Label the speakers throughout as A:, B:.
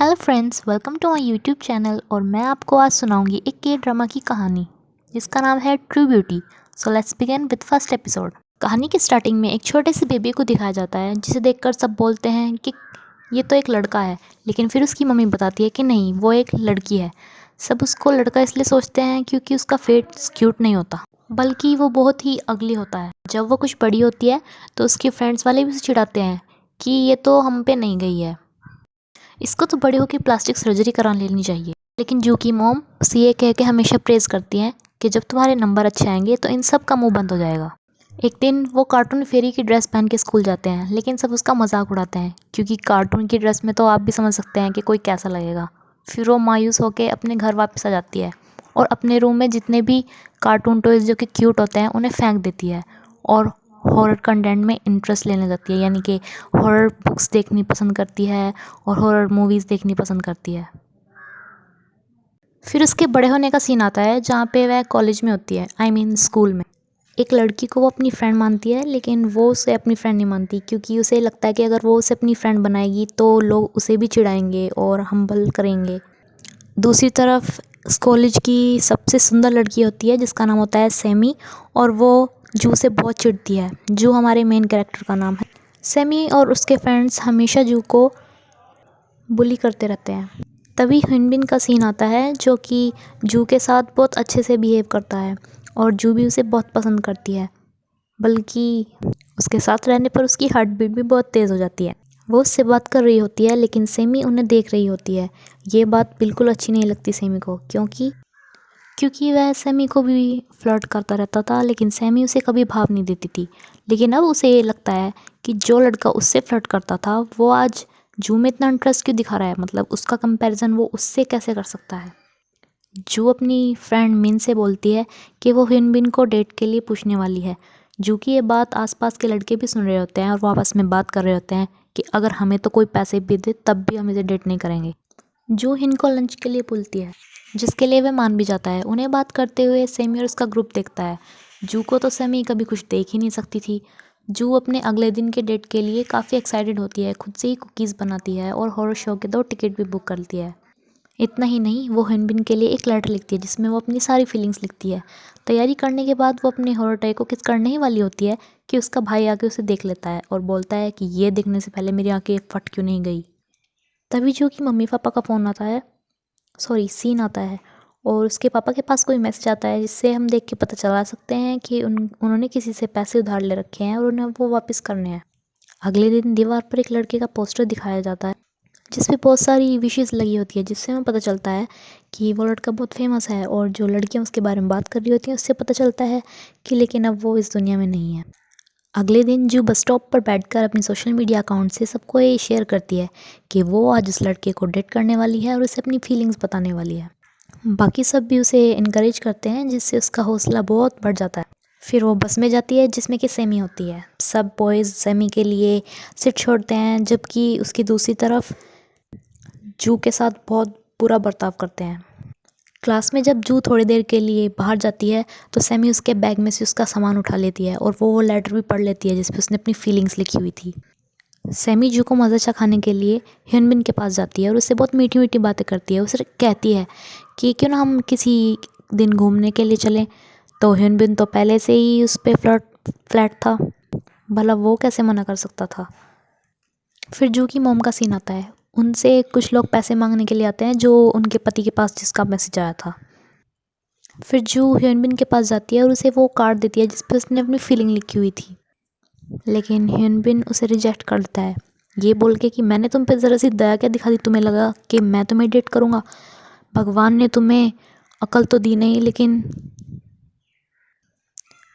A: Hello friends, welcome to my YouTube channel. और मैं आपको आज सुनाऊंगी एक के ड्रामा की कहानी जिसका नाम है true beauty. So let's begin with first episode. कहानी की स्टार्टिंग में एक छोटे से बेबी को दिखाया जाता है जिसे देखकर सब बोलते हैं कि ये तो एक लड़का है, लेकिन फिर उसकी मम्मी बताती है कि नहीं, वो एक लड़की है। सब उसको लड़का इसलिए सोचते हैं क्योंकि उसका फेस क्यूट नहीं होता, बल्कि वो बहुत ही अगली होता है। जब वो कुछ बड़ी होती है तो उसके फ्रेंड्स वाले भी उसे चिढ़ाते हैं कि ये तो हम पे नहीं गई है, इसको तो बड़े होकर प्लास्टिक सर्जरी करा लेनी चाहिए। लेकिन जू की मॉम उसे ये कह के हमेशा प्रेज़ करती हैं कि जब तुम्हारे नंबर अच्छे आएंगे तो इन सब का मुंह बंद हो जाएगा। एक दिन वो कार्टून फेरी की ड्रेस पहन के स्कूल जाते हैं, लेकिन सब उसका मजाक उड़ाते हैं क्योंकि कार्टून की ड्रेस में तो आप भी समझ सकते हैं कि कोई कैसा लगेगा। फिर वो मायूस होकर अपने घर वापस आ जाती है और अपने रूम में जितने भी कार्टून टॉयज़ जो कि क्यूट होते हैं उन्हें फेंक देती है और हॉरर कंटेंट में इंटरेस्ट लेने लगती है, यानी कि हॉरर बुक्स देखनी पसंद करती है और हॉरर मूवीज़ देखनी पसंद करती है। फिर उसके बड़े होने का सीन आता है जहाँ पे वह कॉलेज में होती है, आई मीन स्कूल में। एक लड़की को वो अपनी फ्रेंड मानती है, लेकिन वो उसे अपनी फ्रेंड नहीं मानती क्योंकि उसे लगता है कि अगर वो उसे अपनी फ्रेंड बनाएगी तो लोग उसे भी चिढ़ाएंगे और हम्बल करेंगे। दूसरी तरफ इस कॉलेज की सबसे सुंदर लड़की होती है जिसका नाम होता है सेमी, और वो जू से बहुत चिढ़ती है। जू हमारे मेन कैरेक्टर का नाम है। सेमी और उसके फ्रेंड्स हमेशा जू को बुली करते रहते हैं। तभी हिनबिन का सीन आता है जो कि जू के साथ बहुत अच्छे से बिहेव करता है और जू भी उसे बहुत पसंद करती है, बल्कि उसके साथ रहने पर उसकी हार्ट बीट भी बहुत तेज़ हो जाती है। वो उससे बात कर रही होती है लेकिन सेमी उन्हें देख रही होती है। ये बात बिल्कुल अच्छी नहीं लगती सेमी को, क्योंकि वह सेमी को भी फ्लर्ट करता रहता था, लेकिन सेमी उसे कभी भाव नहीं देती थी। लेकिन अब उसे ये लगता है कि जो लड़का उससे फ्लर्ट करता था वो आज जू में इतना इंटरेस्ट क्यों दिखा रहा है, मतलब उसका कंपैरिजन वो उससे कैसे कर सकता है। जू अपनी फ्रेंड मिन से बोलती है कि वो हिनबिन को डेट के लिए पूछने वाली है। जू की ये बात आसपास के लड़के भी सुन रहे होते हैं और वो आपस में बात कर रहे होते हैं कि अगर हमें तो कोई पैसे भी दे तब भी हम इसे डेट नहीं करेंगे। जू हिन को लंच के लिए बोलती है, जिसके लिए वह मान भी जाता है। उन्हें बात करते हुए सेमी और उसका ग्रुप देखता है। जू को तो सेमी कभी कुछ देख ही नहीं सकती थी। जू अपने अगले दिन के डेट के लिए काफ़ी एक्साइटेड होती है, खुद से ही कुकीज़ बनाती है और हॉरर शो के 2 टिकट भी बुक करती है। इतना ही नहीं, वो हिनबिन के लिए एक लेटर लिखती है जिसमें वो अपनी सारी फीलिंग्स लिखती है। तैयारी करने के बाद वो अपने हॉरर टॉय को किस करने ही वाली होती है कि उसका भाई आके उसे देख लेता है और बोलता है कि ये देखने से पहले मेरी आंखें फट क्यों नहीं गई। तभी जो कि मम्मी पापा का फ़ोन आता है, सॉरी सीन आता है, और उसके पापा के पास कोई मैसेज आता है जिससे हम देख के पता चला सकते हैं कि उन्होंने किसी से पैसे उधार ले रखे हैं और उन्हें वो वापस करने हैं। अगले दिन दीवार पर एक लड़के का पोस्टर दिखाया जाता है जिस पे बहुत सारी विशेज़ लगी होती है, जिससे हमें पता चलता है कि वो लड़का बहुत फेमस है और जो लड़कियां उसके बारे में बात कर रही होती हैं उससे पता चलता है कि लेकिन अब वो इस दुनिया में नहीं है। अगले दिन जो बस स्टॉप पर बैठकर अपनी सोशल मीडिया अकाउंट से सबको ये शेयर करती है कि वो आज उस लड़के को डेट करने वाली है और उसे अपनी फीलिंग्स बताने वाली है। बाकी सब भी उसे इनकरेज करते हैं जिससे उसका हौसला बहुत बढ़ जाता है। फिर वो बस में जाती है जिसमें कि सेमी होती है। सब बॉयज़ सेमी के लिए सीट छोड़ते हैं, जबकि उसकी दूसरी तरफ जू के साथ बहुत बुरा बर्ताव करते हैं। क्लास में जब जू थोड़ी देर के लिए बाहर जाती है तो सेमी उसके बैग में से उसका सामान उठा लेती है और वो लेटर भी पढ़ लेती है जिस पे उसने अपनी फीलिंग्स लिखी हुई थी। सेमी जू को मज़ा चखाने के लिए ह्यूनबिन के पास जाती है और उससे बहुत मीठी मीठी बातें करती है। उसे कहती है कि क्यों ना हम किसी दिन घूमने के लिए चलें। तो ह्यूनबिन तो पहले से ही उस पर फ्लैट था, भला वो कैसे मना कर सकता था। फिर जू की मोम का सीन आता है। उनसे कुछ लोग पैसे मांगने के लिए आते हैं जो उनके पति के पास जिसका मैसेज आया था। फिर जू ह्यूनबिन के पास जाती है और उसे वो कार्ड देती है जिस पर उसने अपनी फीलिंग लिखी हुई थी, लेकिन ह्यूनबिन उसे रिजेक्ट कर देता है, ये बोल के कि मैंने तुम पे ज़रा सी दया क्या दिखा दी, तुम्हें लगा कि मैं तुम्हें डेट करूँगा। भगवान ने तुम्हें अकल तो दी नहीं लेकिन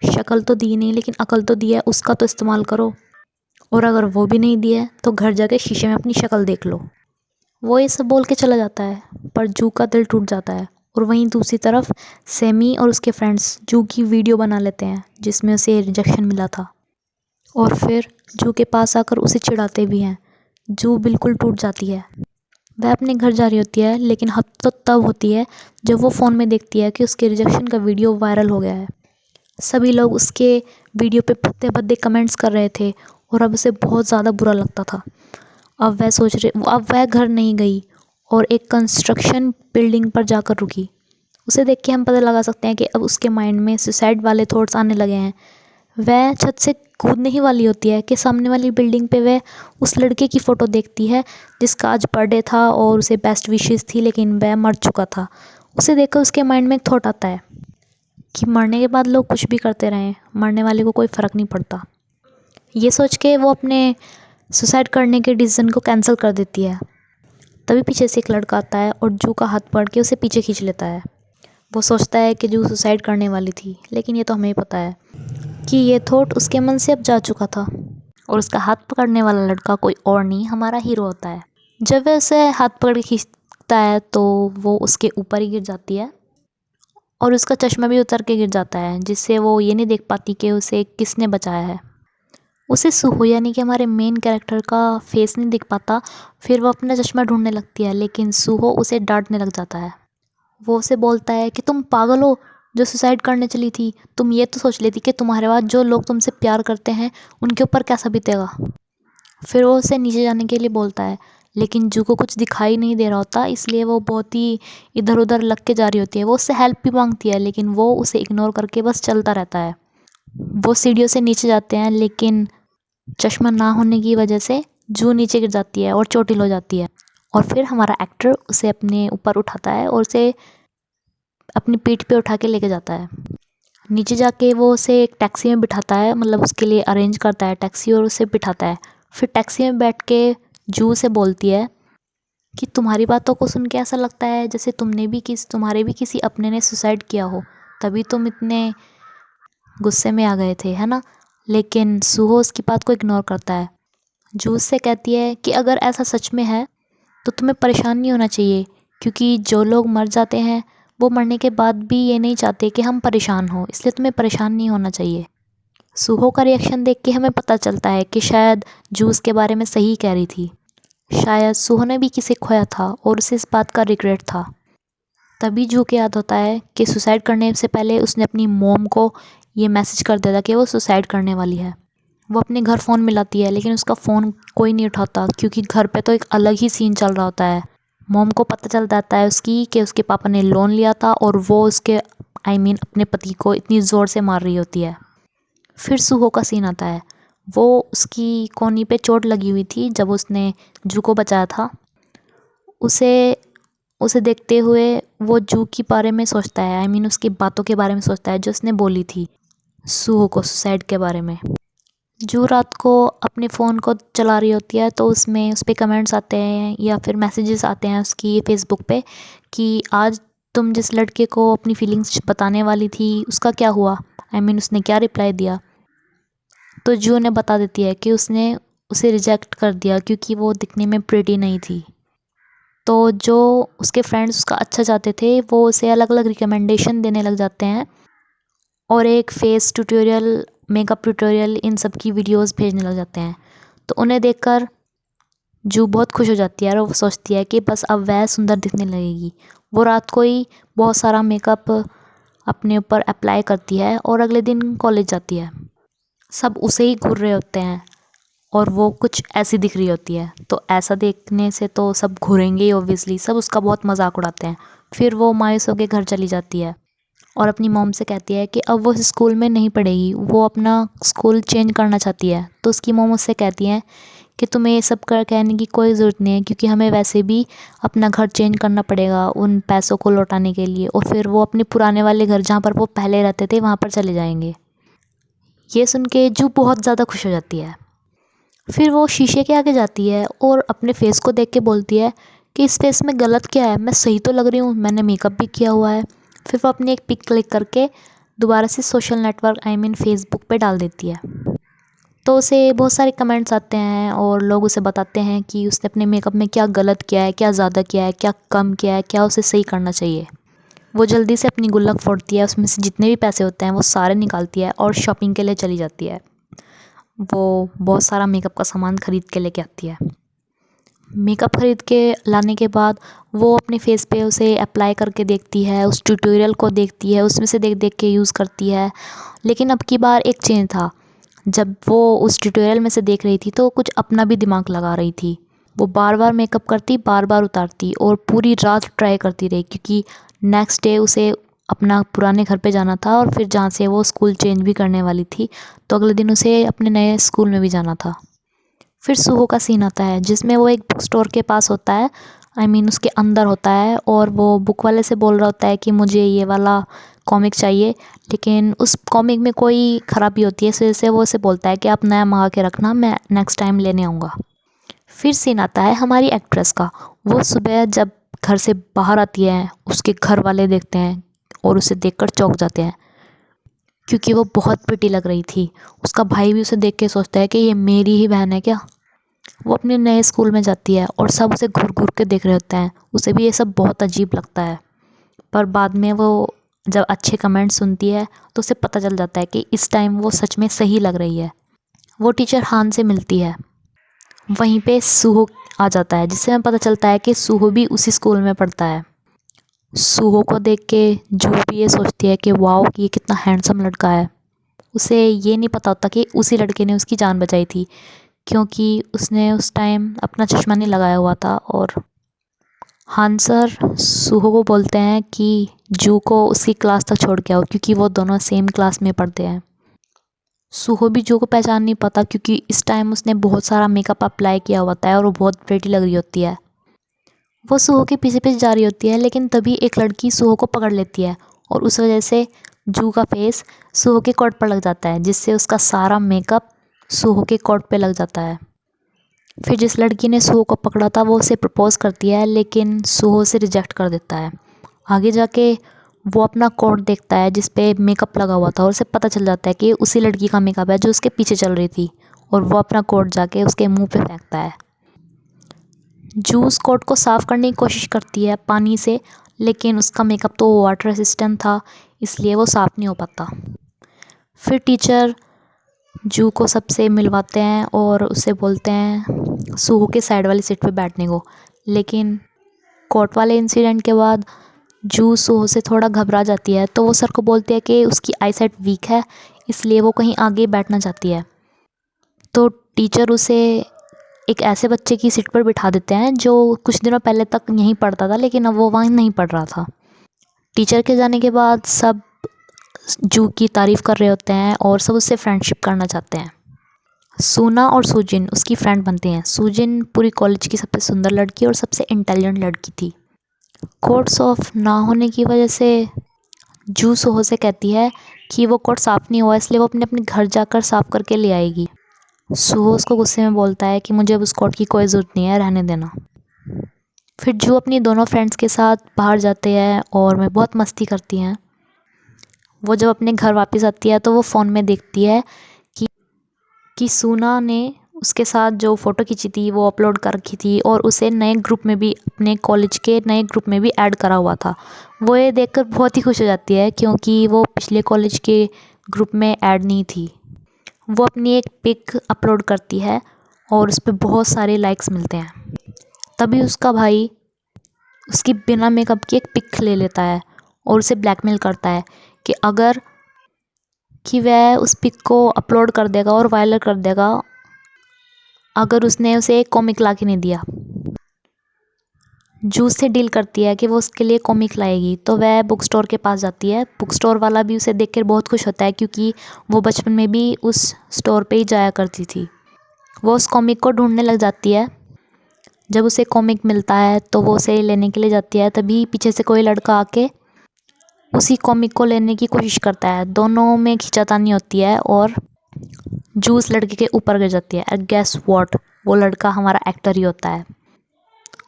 A: शक्ल तो दी नहीं, लेकिन अकल तो दी है, उसका तो इस्तेमाल करो। और अगर वो भी नहीं दिया है तो घर जाके शीशे में अपनी शक्ल देख लो। वो ये सब बोल के चला जाता है, पर जू का दिल टूट जाता है। और वहीं दूसरी तरफ सेमी और उसके फ्रेंड्स जू की वीडियो बना लेते हैं जिसमें उसे रिजेक्शन मिला था, और फिर जू के पास आकर उसे चिढ़ाते भी हैं। जू बिल्कुल टूट जाती है। वह अपने घर जा रही होती है, लेकिन हद तो तब होती है जब वो फ़ोन में देखती है कि उसके रिजेक्शन का वीडियो वायरल हो गया है। सभी लोग उसके वीडियो पे भद्दे भद्दे कमेंट्स कर रहे थे और अब उसे बहुत ज़्यादा बुरा लगता था। अब वह घर नहीं गई और एक कंस्ट्रक्शन बिल्डिंग पर जाकर रुकी। उसे देख के हम पता लगा सकते हैं कि अब उसके माइंड में सुसाइड वाले थॉट्स आने लगे हैं। वह छत से कूदने ही वाली होती है कि सामने वाली बिल्डिंग पे वह उस लड़के की फ़ोटो देखती है जिसका आज बर्थडे था और उसे बेस्ट विशेस थी, लेकिन वह मर चुका था। उसे देखकर उसके माइंड में एक थॉट आता है कि मरने के बाद लोग कुछ भी करते रहें, मरने वाले को कोई फ़र्क नहीं पड़ता। ये सोच के वो अपने सुसाइड करने के डिसीज़न को कैंसिल कर देती है। तभी पीछे से एक लड़का आता है और जू का हाथ पकड़ के उसे पीछे खींच लेता है। वो सोचता है कि जू सुसाइड करने वाली थी, लेकिन ये तो हमें ही पता है कि ये थॉट उसके मन से अब जा चुका था और उसका हाथ पकड़ने वाला लड़का कोई और नहीं, हमारा हीरो होता है। जब वह उसे हाथ पकड़ के खींचता है तो वो उसके ऊपर ही गिर जाती है और उसका चश्मा भी उतर के गिर जाता है, जिससे वो ये नहीं देख पाती कि उसे किसने बचाया है। उसे सुहो यानी कि हमारे मेन कैरेक्टर का फेस नहीं दिख पाता। फिर वो अपना चश्मा ढूंढने लगती है, लेकिन सुहो उसे डांटने लग जाता है। वो उसे बोलता है कि तुम पागल हो जो सुसाइड करने चली थी, तुम ये तो सोच लेती कि तुम्हारे बाद जो लोग तुमसे प्यार करते हैं उनके ऊपर कैसा बीतेगा। फिर वो उसे नीचे जाने के लिए बोलता है, लेकिन जू को कुछ दिखाई नहीं दे रहा होता, इसलिए वो बहुत ही इधर उधर लग के जा रही होती है। वो उससे हेल्प भी मांगती है, लेकिन वो उसे इग्नोर करके बस चलता रहता है। वो सीढ़ियों से नीचे जाते हैं, लेकिन चश्मा ना होने की वजह से जू नीचे गिर जाती है और चोटिल हो जाती है। और फिर हमारा एक्टर उसे अपने ऊपर उठाता है और उसे अपनी पीठ पे उठा के लेके जाता है। नीचे जाके वो उसे एक टैक्सी में बिठाता है, मतलब उसके लिए अरेंज करता है टैक्सी और उसे बिठाता है। फिर टैक्सी में बैठ के जू से बोलती है कि तुम्हारी बातों को सुन के ऐसा लगता है जैसे तुम्हारे भी किसी अपने ने सुसाइड किया हो, तभी तुम इतने गुस्से में आ गए थे, है ना। लेकिन सुहो उसकी बात को इग्नोर करता है। जू उससे कहती है कि अगर ऐसा सच में है तो तुम्हें परेशान नहीं होना चाहिए, क्योंकि जो लोग मर जाते हैं वो मरने के बाद भी ये नहीं चाहते कि हम परेशान हों, इसलिए तुम्हें परेशान नहीं होना चाहिए। सुहो का रिएक्शन देख के हमें पता चलता है कि शायद जू उसके बारे में सही कह रही थी। शायद सुहो ने भी किसे खोया था और उसे इस बात का रिग्रेट था। तभी जू को याद होता है कि सुसाइड करने से पहले उसने अपनी मॉम को ये मैसेज कर दिया था कि वो सुसाइड करने वाली है। वो अपने घर फ़ोन मिलाती है, लेकिन उसका फ़ोन कोई नहीं उठाता, क्योंकि घर पे तो एक अलग ही सीन चल रहा होता है। मॉम को पता चल जाता है उसकी कि उसके पापा ने लोन लिया था और वो उसके अपने पति को इतनी ज़ोर से मार रही होती है। फिर सुहो का सीन आता है। वो उसकी कोहनी पे चोट लगी हुई थी जब उसने जू को बचाया था। उसे उसे देखते हुए वो जू के बारे में सोचता है, उसकी बातों के बारे में सोचता है जो उसने बोली थी सुहो को सुसाइड के बारे में। जू रात को अपने फ़ोन को चला रही होती है तो उसमें उस पर कमेंट्स आते हैं या फिर मैसेजेस आते हैं उसकी फेसबुक पे कि आज तुम जिस लड़के को अपनी फीलिंग्स बताने वाली थी उसका क्या हुआ, उसने क्या रिप्लाई दिया। तो जू ने बता देती है कि उसने उसे रिजेक्ट कर दिया क्योंकि वो दिखने में प्रिटी नहीं थी। तो जो उसके फ्रेंड्स उसका अच्छा चाहते थे वो उसे अलग अलग रिकमेंडेशन देने लग जाते हैं और एक फेस ट्यूटोरियल, मेकअप ट्यूटोरियल, इन सब की वीडियोस भेजने लग जाते हैं। तो उन्हें देखकर जू बहुत खुश हो जाती है और वो सोचती है कि बस अब वह सुंदर दिखने लगेगी। वो रात को ही बहुत सारा मेकअप अपने ऊपर अप्लाई करती है और अगले दिन कॉलेज जाती है। सब उसे ही घूर रहे होते हैं और वो कुछ ऐसी दिख रही होती है, तो ऐसा देखने से तो सब घूरेंगे ही ऑब्वियसली, सब उसका बहुत मजाक उड़ाते हैं। फिर वो मायूस होकर घर चली जाती है और अपनी मॉम से कहती है कि अब वो इस स्कूल में नहीं पढ़ेगी, वो अपना स्कूल चेंज करना चाहती है। तो उसकी मॉम उससे कहती हैं कि तुम्हें ये सब कहने की कोई ज़रूरत नहीं है, क्योंकि हमें वैसे भी अपना घर चेंज करना पड़ेगा उन पैसों को लौटाने के लिए, और फिर वो अपने पुराने वाले घर जहाँ पर वो पहले रहते थे वहाँ पर चले जाएंगे। ये सुन के जू बहुत ज़्यादा खुश हो जाती है। फिर वो शीशे के आगे जाती है और अपने फेस को देख के बोलती है कि इस फेस में गलत क्या है, मैं सही तो लग रही हूँ, मैंने मेकअप भी किया हुआ है। फिर वो अपनी एक पिक क्लिक करके दोबारा से सोशल नेटवर्क फेसबुक पे डाल देती है। तो उसे बहुत सारे कमेंट्स आते हैं और लोग उसे बताते हैं कि उसने अपने मेकअप में क्या गलत किया है, क्या ज़्यादा किया है, क्या कम किया है, क्या उसे सही करना चाहिए। वो जल्दी से अपनी गुल्लक फोड़ती है, उसमें से जितने भी पैसे होते हैं वो सारे निकालती है और शॉपिंग के लिए चली जाती है। वो बहुत सारा मेकअप का सामान ख़रीद के लेके आती है। मेकअप ख़रीद के लाने के बाद वो अपने फेस पे उसे अप्लाई करके देखती है, उस ट्यूटोरियल को देखती है, उसमें से देख देख के यूज़ करती है। लेकिन अब की बार एक चेंज था, जब वो उस ट्यूटोरियल में से देख रही थी तो कुछ अपना भी दिमाग लगा रही थी। वो बार बार मेकअप करती, बार बार उतारती और पूरी रात ट्राई करती रही, क्योंकि नेक्स्ट डे उसे अपना पुराने घर पे जाना था और फिर जहाँ से वो स्कूल चेंज भी करने वाली थी, तो अगले दिन उसे अपने नए स्कूल में भी जाना था। फिर सुहो का सीन आता है जिसमें वो एक बुक स्टोर के पास होता है, उसके अंदर होता है, और वो बुक वाले से बोल रहा होता है कि मुझे ये वाला कॉमिक चाहिए, लेकिन उस कॉमिक में कोई ख़राबी होती है, इस वजह से वो उसे बोलता है कि आप नया मंगा के रखना, मैं नेक्स्ट टाइम लेने आऊँगा। फिर सीन आता है हमारी एक्ट्रेस का। वो सुबह जब घर से बाहर आती है, उसके घर वाले देखते हैं और उसे देखकर चौंक जाते हैं, क्योंकि वो बहुत प्रिटी लग रही थी। उसका भाई भी उसे देख के सोचता है कि ये मेरी ही बहन है क्या। वो अपने नए स्कूल में जाती है और सब उसे घूर घूर के देख रहे होते हैं, उसे भी ये सब बहुत अजीब लगता है। पर बाद में वो जब अच्छे कमेंट सुनती है तो उसे पता चल जाता है कि इस टाइम वो सच में सही लग रही है। वो टीचर हान से मिलती है। वहीं पे सुहो आ जाता है, जिससे हमें पता चलता है कि सुहो भी उसी स्कूल में पढ़ता है। सुहो को देख के जू भी ये सोचती है कि वाओ, ये कितना हैंडसम लड़का है। उसे ये नहीं पता होता कि उसी लड़के ने उसकी जान बचाई थी, क्योंकि उसने उस टाइम अपना चश्मा नहीं लगाया हुआ था। और हान सर सुहो को बोलते हैं कि जू को उसकी क्लास तक छोड़ के आओ, क्योंकि वो दोनों सेम क्लास में पढ़ते हैं। सुहो भी जू को पहचान नहीं पाता, क्योंकि इस टाइम उसने बहुत सारा मेकअप अप्लाई किया होता है और वो बहुत प्रेटी लग रही होती है। वो सुहो के पीछे पीछे जा रही होती है, लेकिन तभी एक लड़की सुहो को पकड़ लेती है और उस वजह से जू का फेस सुहो के कोट पर लग जाता है, जिससे उसका सारा मेकअप सुहो के कोट पे लग जाता है। फिर जिस लड़की ने सुहो को पकड़ा था वो उसे प्रपोज करती है, लेकिन सुहो उसे रिजेक्ट कर देता है। आगे जाके वो अपना कोट देखता है जिस पे मेकअप लगा हुआ था और उसे पता चल जाता है कि उसी लड़की का मेकअप है जो उसके पीछे चल रही थी, और वो अपना कोट जाके उसके मुंह पे फेंकता है। जू उस कोट को साफ़ करने की कोशिश करती है पानी से, लेकिन उसका मेकअप तो वाटर रेसिस्टेंट था, इसलिए वो साफ़ नहीं हो पाता। फिर टीचर जू को सबसे मिलवाते हैं और उसे बोलते हैं सुहो के साइड वाली सीट पे बैठने को, लेकिन कोर्ट वाले इंसिडेंट के बाद जू सुहो से थोड़ा घबरा जाती है, तो वो सर को बोलती है कि उसकी आईसाइट वीक है, इसलिए वो कहीं आगे बैठना चाहती है। तो टीचर उसे एक ऐसे बच्चे की सीट पर बिठा देते हैं जो कुछ दिनों पहले तक यहीं पढ़ता था, लेकिन अब वो वहीं नहीं पढ़ रहा था। टीचर के जाने के बाद सब जू की तारीफ़ कर रहे होते हैं और सब उससे फ्रेंडशिप करना चाहते हैं। सूना और सूजिन उसकी फ्रेंड बनती हैं। सूजिन पूरी कॉलेज की सबसे सुंदर लड़की और सबसे इंटेलिजेंट लड़की थी। कोट्स ऑफ ना होने की वजह से जू सोहो से कहती है कि वो कोट साफ़ नहीं हुआ, इसलिए वो अपने घर जाकर साफ़ करके ले आएगी। सुहो उसको गुस्से में बोलता है कि मुझे अब उस कोट की कोई ज़रूरत नहीं है, रहने देना। फिर जू अपनी दोनों फ्रेंड्स के साथ बाहर जाते हैं और वे बहुत मस्ती करती हैं। वो जब अपने घर वापस आती है तो वो फ़ोन में देखती है कि सूना ने उसके साथ जो फ़ोटो खींची थी वो अपलोड कर रखी थी, और उसे नए ग्रुप में भी, अपने कॉलेज के नए ग्रुप में भी ऐड करा हुआ था। वो ये देखकर बहुत ही खुश हो जाती है, क्योंकि वो पिछले कॉलेज के ग्रुप में ऐड नहीं थी। वो अपनी एक पिक अपलोड करती है और उस पर बहुत सारे लाइक्स मिलते हैं। तभी उसका भाई उसकी बिना मेकअप की एक पिक ले लेता है और उसे ब्लैकमेल करता है कि वह उस पिक को अपलोड कर देगा और वायरल कर देगा अगर उसने उसे एक कॉमिक ला के नहीं दिया। जू से डील करती है कि वो उसके लिए कॉमिक लाएगी, तो वह बुक स्टोर के पास जाती है। बुक स्टोर वाला भी उसे देखकर बहुत खुश होता है, क्योंकि वो बचपन में भी उस स्टोर पे ही जाया करती थी। वो उस कॉमिक को ढूंढने लग जाती है। जब उसे कॉमिक मिलता है तो वो उसे लेने के लिए जाती है, तभी पीछे से कोई लड़का आके उसी कॉमिक को लेने की कोशिश करता है। दोनों में खींचातानी होती है और जू उस लड़के के ऊपर गिर जाती है। गेस व्हाट, वो लड़का हमारा एक्टर ही होता है।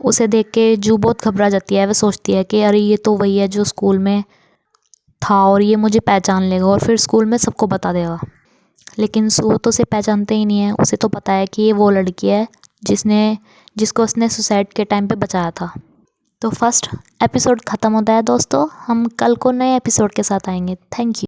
A: उसे देख के जू बहुत घबरा जाती है। वह सोचती है कि अरे ये तो वही है जो स्कूल में था और ये मुझे पहचान लेगा और फिर स्कूल में सबको बता देगा। लेकिन सू तो उसे पहचानते ही नहीं है। उसे तो पता है कि ये वो लड़की है जिसको उसने सुसाइड के टाइम पे बचाया था। तो फर्स्ट एपिसोड ख़त्म होता है दोस्तों। हम कल को नए एपिसोड के साथ आएंगे। Thank you.